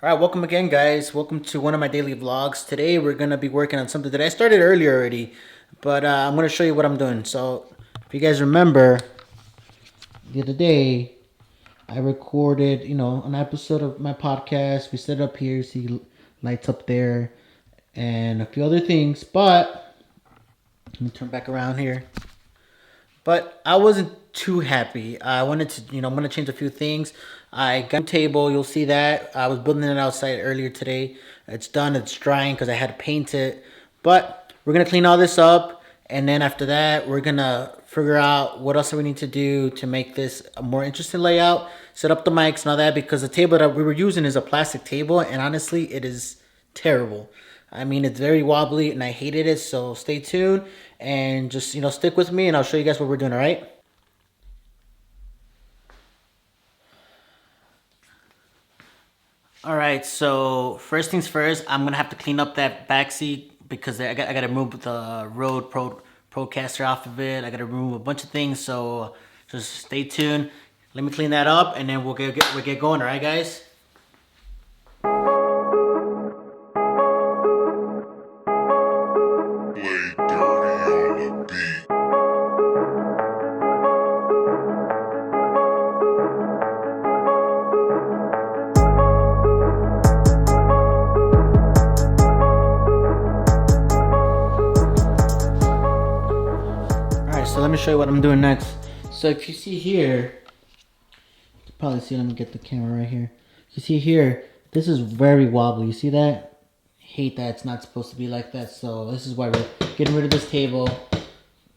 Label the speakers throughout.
Speaker 1: All right, welcome again, guys. Welcome to one of my daily vlogs. Today, we're gonna be working on something that I started earlier already, but I'm gonna show you what I'm doing. So, if you guys remember, the other day, I recorded, an episode of my podcast. We set it up here, see lights up there, and a few other things. But let me turn back around here. But I wasn't too happy. I wanted to, I'm gonna change a few things. I got a table. You'll see that I was building it outside earlier today. It's done. It's drying because I had to paint it. But we're gonna clean all this up, and then after that, we're gonna figure out what else we need to do to make this a more interesting layout. Set up the mics and all that because the table that we were using is a plastic table, and honestly, it is terrible. I mean, it's very wobbly, and I hated it. So stay tuned and just stick with me, and I'll show you guys what we're doing. All right. All right, so first things first, I'm gonna have to clean up that back seat because I gotta remove the Rode Procaster off of it. I gotta remove a bunch of things, so just stay tuned. Let me clean that up, and then we'll get going. All right, guys.
Speaker 2: Play dirty on the beat.
Speaker 1: All right, so let me show you what I'm doing next. So if you see here, you can probably see. Let me get the camera right here. You see here, this is very wobbly. You see that? Hate that it's not supposed to be like that. So this is why we're getting rid of this table.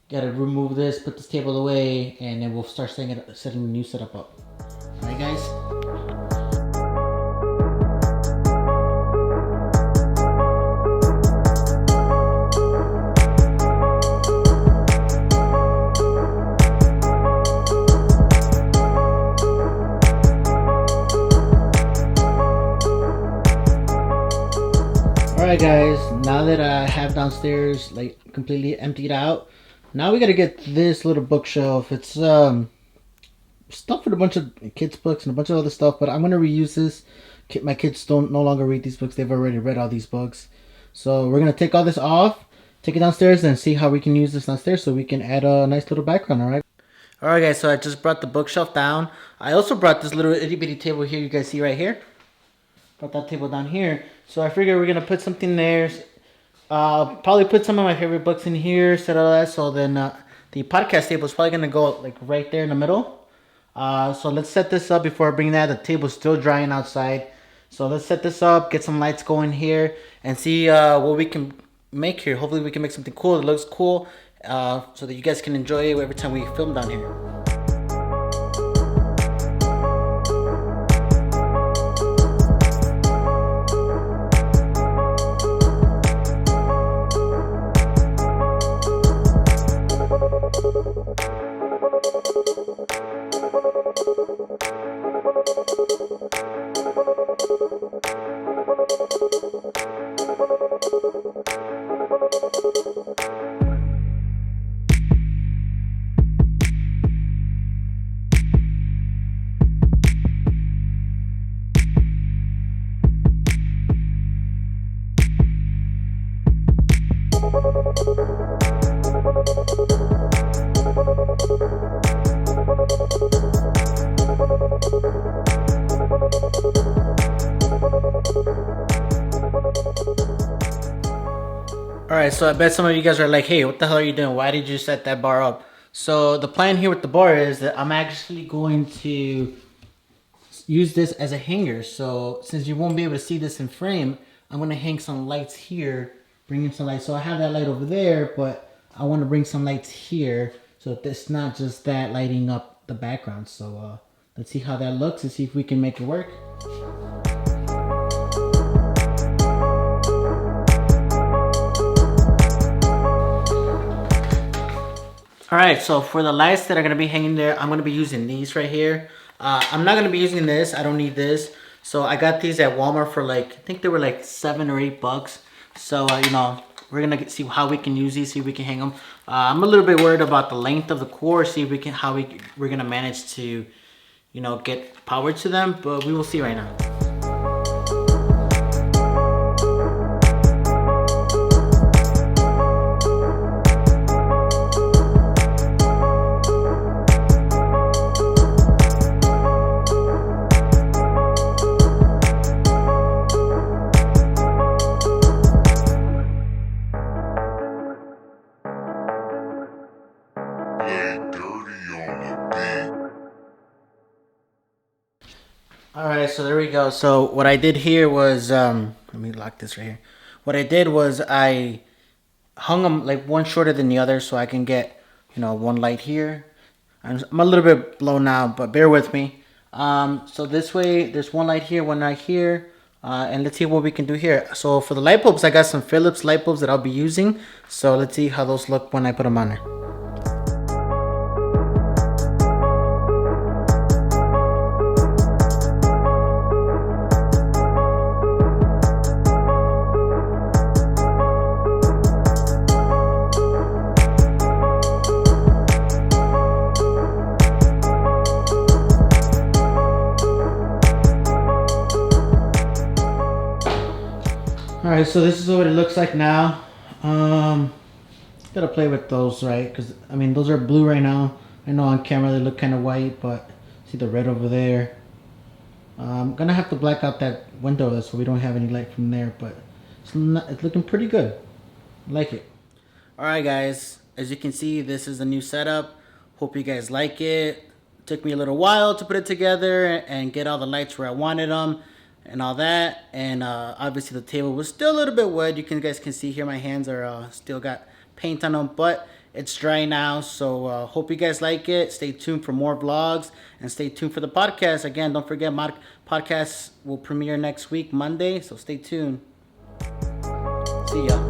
Speaker 1: Gotta remove this, put this table away, and then we'll start setting the new setup up. All right, guys. All right, guys. Now that I have downstairs like completely emptied out, now we gotta get this little bookshelf. It's stuffed with a bunch of kids' books and a bunch of other stuff, but I'm gonna reuse this. My kids don't no longer read these books. They've already read all these books. So we're gonna take all this off, take it downstairs, and see how we can use this downstairs so we can add a nice little background. All right. All right, guys. So I just brought the bookshelf down. I also brought this little itty bitty table here. You guys see right here. Brought that table down here. So I figured we're gonna put something there. Probably put some of my favorite books in here. Set all that. So then the podcast table is probably gonna go like right there in the middle. So let's set this up before I bring that. The table's still drying outside. So let's set this up, get some lights going here, and see what we can make here. Hopefully we can make something cool that looks cool so that you guys can enjoy it every time we film down here. All right, so I bet some of you guys are like, hey, what the hell are you doing? Why did you set that bar up? So the plan here with the bar is that I'm actually going to use this as a hanger. So since you won't be able to see this in frame, I'm going to hang some lights here, bring in some lights. So I have that light over there, but I want to bring some lights here so it's not just that lighting up the background. So let's see how that looks and see if we can make it work. Alright, so for the lights that are going to be hanging there, I'm going to be using these right here. I'm not going to be using this. I don't need this. So I got these at Walmart for like, I think they were like $7 or $8. So, we're going to see how we can use these, see if we can hang them. I'm a little bit worried about the length of the cord, see if we can, we're going to manage to, get power to them. But we will see right now. guys, so there we go. So what I did here was let me lock this right here. What I did was I hung them like one shorter than the other so I can get, one light here. I'm a little bit blown now, but bear with me. So this way there's one light here, one light here. And let's see what we can do here. So for the light bulbs, I got some Philips light bulbs that I'll be using. So let's see how those look when I put them on there. Alright, so this is what it looks like now. Gotta play with those, right? Because, those are blue right now. I know on camera they look kind of white, but see the red over there. I'm gonna have to black out that window so we don't have any light from there, but it's looking pretty good. I like it. Alright guys, as you can see, this is the new setup. Hope you guys like it. Took me a little while to put it together and get all the lights where I wanted them and all that. And obviously the table was still a little bit wet. You guys can see here my hands are still got paint on them, but it's dry now. So hope you guys like it. Stay tuned for more vlogs and stay tuned for the podcast. Again, don't forget my podcast will premiere next week, Monday. So stay tuned. See ya.